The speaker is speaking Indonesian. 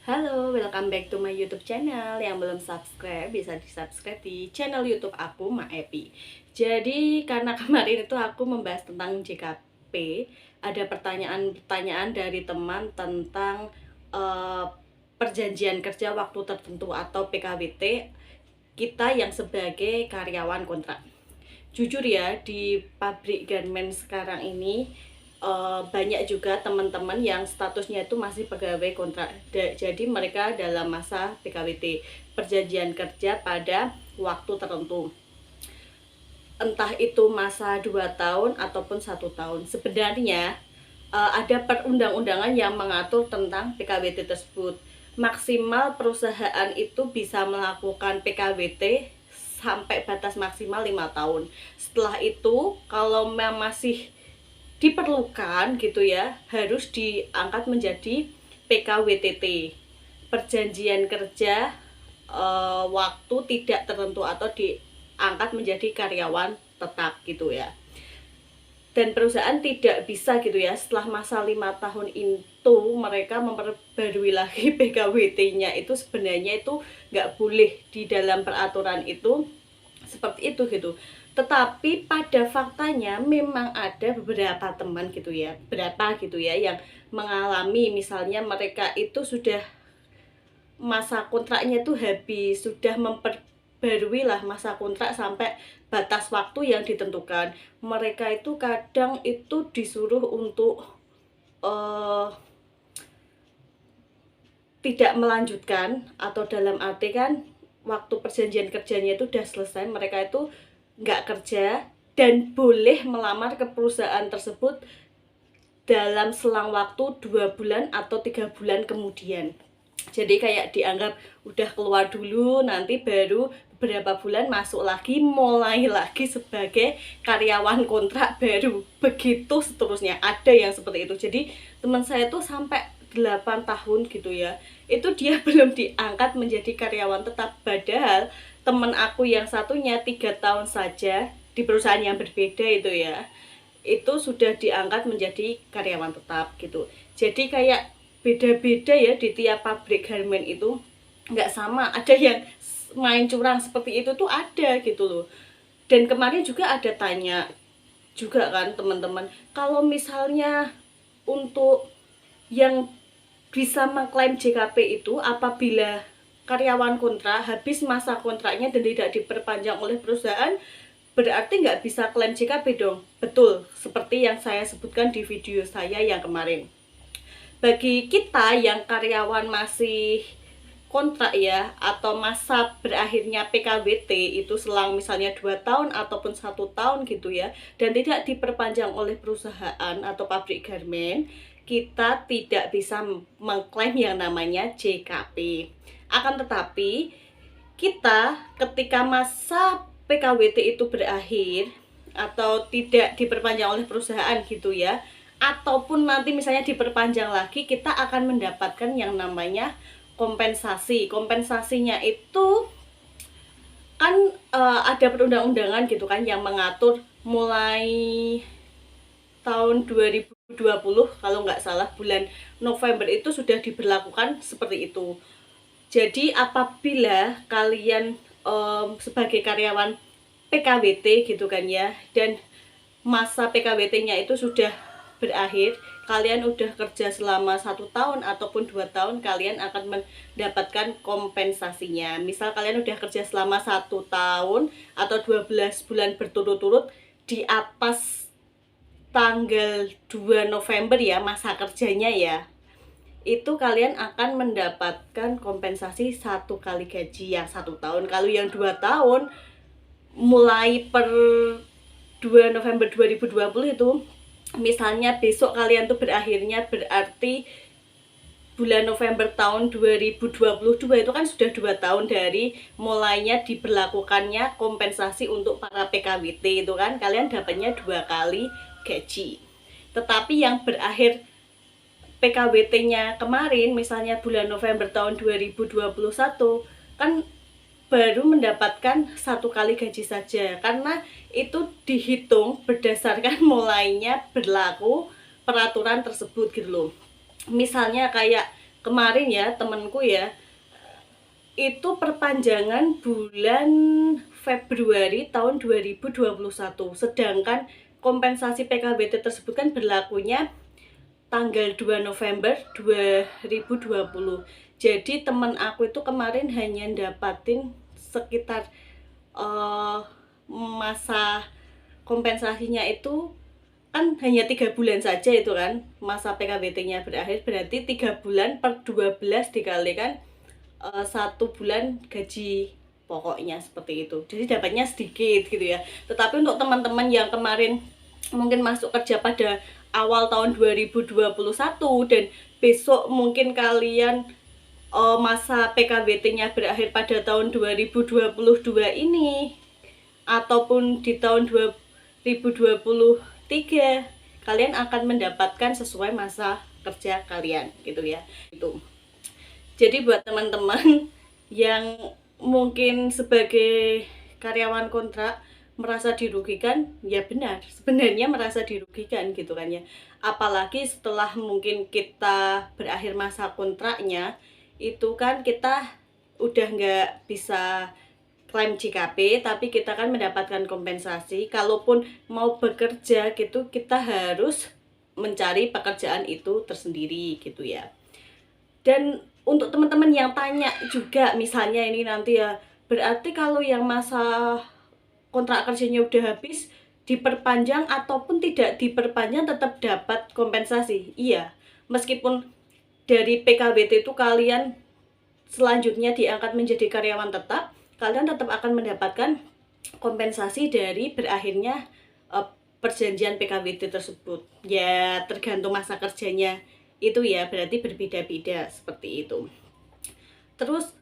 Halo, welcome back to my YouTube channel. Yang belum subscribe bisa di-subscribe di channel YouTube aku, Ma Epi. Jadi karena kemarin itu aku membahas tentang JKP, ada pertanyaan-pertanyaan dari teman tentang eh, perjanjian kerja waktu tertentu atau PKWT kita yang sebagai karyawan kontrak. Jujur ya, di pabrik garment sekarang ini banyak juga teman-teman yang statusnya itu masih pegawai kontrak. Jadi mereka dalam masa PKWT, perjanjian kerja pada waktu tertentu. Entah itu masa 2 tahun ataupun 1 tahun. Sebenarnya ada perundang-undangan yang mengatur tentang PKWT tersebut. Maksimal perusahaan itu bisa melakukan PKWT sampai batas maksimal 5 tahun. Setelah itu kalau masih diperlukan gitu ya, harus diangkat menjadi PKWTT, perjanjian kerja waktu tidak tertentu, atau diangkat menjadi karyawan tetap gitu ya. Dan perusahaan tidak bisa gitu ya, setelah masa 5 tahun itu mereka memperbarui lagi PKWT-nya. Itu sebenarnya itu nggak boleh di dalam peraturan itu seperti itu gitu. Tetapi pada faktanya memang ada beberapa teman gitu ya, berapa gitu ya, yang mengalami misalnya mereka itu sudah masa kontraknya itu habis, sudah memperbarui lah masa kontrak sampai batas waktu yang ditentukan. Mereka itu kadang itu disuruh untuk tidak melanjutkan, atau dalam arti kan waktu perjanjian kerjanya itu udah selesai, mereka itu nggak kerja dan boleh melamar ke perusahaan tersebut dalam selang waktu 2 bulan atau 3 bulan kemudian. Jadi kayak dianggap udah keluar dulu, nanti baru beberapa bulan masuk lagi, mulai lagi sebagai karyawan kontrak baru. Begitu seterusnya, ada yang seperti itu. Jadi teman saya tuh sampai 8 tahun gitu ya, itu dia belum diangkat menjadi karyawan tetap. Padahal teman aku yang satunya 3 tahun saja di perusahaan yang berbeda itu ya, itu sudah diangkat menjadi karyawan tetap gitu. Jadi kayak beda-beda ya di tiap pabrik garment itu, nggak sama. Ada yang main curang seperti itu tuh ada gitu loh. Dan kemarin juga ada tanya juga kan teman-teman, kalau misalnya untuk yang bisa mengklaim JKP itu apabila karyawan kontrak habis masa kontraknya dan tidak diperpanjang oleh perusahaan, berarti nggak bisa klaim JKP dong. Betul, seperti yang saya sebutkan di video saya yang kemarin. Bagi kita yang karyawan masih kontrak ya, atau masa berakhirnya PKWT itu selang misalnya 2 tahun ataupun 1 tahun gitu ya, dan tidak diperpanjang oleh perusahaan atau pabrik garment, kita tidak bisa mengklaim yang namanya JKP. Akan tetapi kita ketika masa PKWT itu berakhir atau tidak diperpanjang oleh perusahaan gitu ya, ataupun nanti misalnya diperpanjang lagi, kita akan mendapatkan yang namanya kompensasi. Kompensasinya itu kan ada perundang-undangan gitu kan yang mengatur mulai tahun 2020 kalau nggak salah, bulan November itu sudah diberlakukan seperti itu. Jadi apabila kalian sebagai karyawan PKWT gitu kan ya, dan masa PKWT-nya itu sudah berakhir, kalian udah kerja selama 1 tahun ataupun 2 tahun, kalian akan mendapatkan kompensasinya. Misal kalian udah kerja selama 1 tahun atau 12 bulan berturut-turut di atas tanggal 2 November ya masa kerjanya ya, itu kalian akan mendapatkan kompensasi 1 kali gaji yang 1 tahun. Kalau yang 2 tahun mulai per 2 November 2020 itu, misalnya besok kalian tuh berakhirnya berarti bulan November tahun 2022, itu kan sudah 2 tahun dari mulainya diberlakukannya kompensasi untuk para PKWT itu kan, kalian dapatnya 2 kali gaji. Tetapi yang berakhir PKWT-nya kemarin misalnya bulan November tahun 2021, kan baru mendapatkan 1 kali gaji saja, karena itu dihitung berdasarkan mulainya berlaku peraturan tersebut gitu loh. Misalnya kayak kemarin ya temenku ya, itu perpanjangan bulan Februari tahun 2021, sedangkan kompensasi PKWT tersebut kan berlakunya tanggal 2 November 2020. Jadi teman aku itu kemarin hanya dapatin sekitar masa kompensasinya itu kan hanya 3 bulan saja itu kan masa PKWT-nya berakhir, berarti 3 bulan per 12 dikalikan 1 bulan gaji pokoknya, seperti itu. Jadi dapatnya sedikit gitu ya. Tetapi untuk teman-teman yang kemarin mungkin masuk kerja pada awal tahun 2021 dan besok mungkin kalian masa PKWT-nya berakhir pada tahun 2022 ini ataupun di tahun 2023, kalian akan mendapatkan sesuai masa kerja kalian gitu ya. Itu. Jadi buat teman-teman yang mungkin sebagai karyawan kontrak merasa dirugikan, ya benar, sebenarnya merasa dirugikan gitu kan ya. Apalagi setelah mungkin kita berakhir masa kontraknya, itu kan kita udah nggak bisa klaim JKP, tapi kita kan mendapatkan kompensasi. Kalaupun mau bekerja gitu, kita harus mencari pekerjaan itu tersendiri gitu ya. Dan untuk teman-teman yang tanya juga, misalnya ini nanti ya, berarti kalau yang masa kontrak kerjanya udah habis, diperpanjang ataupun tidak diperpanjang tetap dapat kompensasi. Iya, meskipun dari PKWT itu kalian selanjutnya diangkat menjadi karyawan tetap, kalian tetap akan mendapatkan kompensasi dari berakhirnya perjanjian PKWT tersebut. Ya tergantung masa kerjanya itu ya, berarti berbeda-beda seperti itu. Terus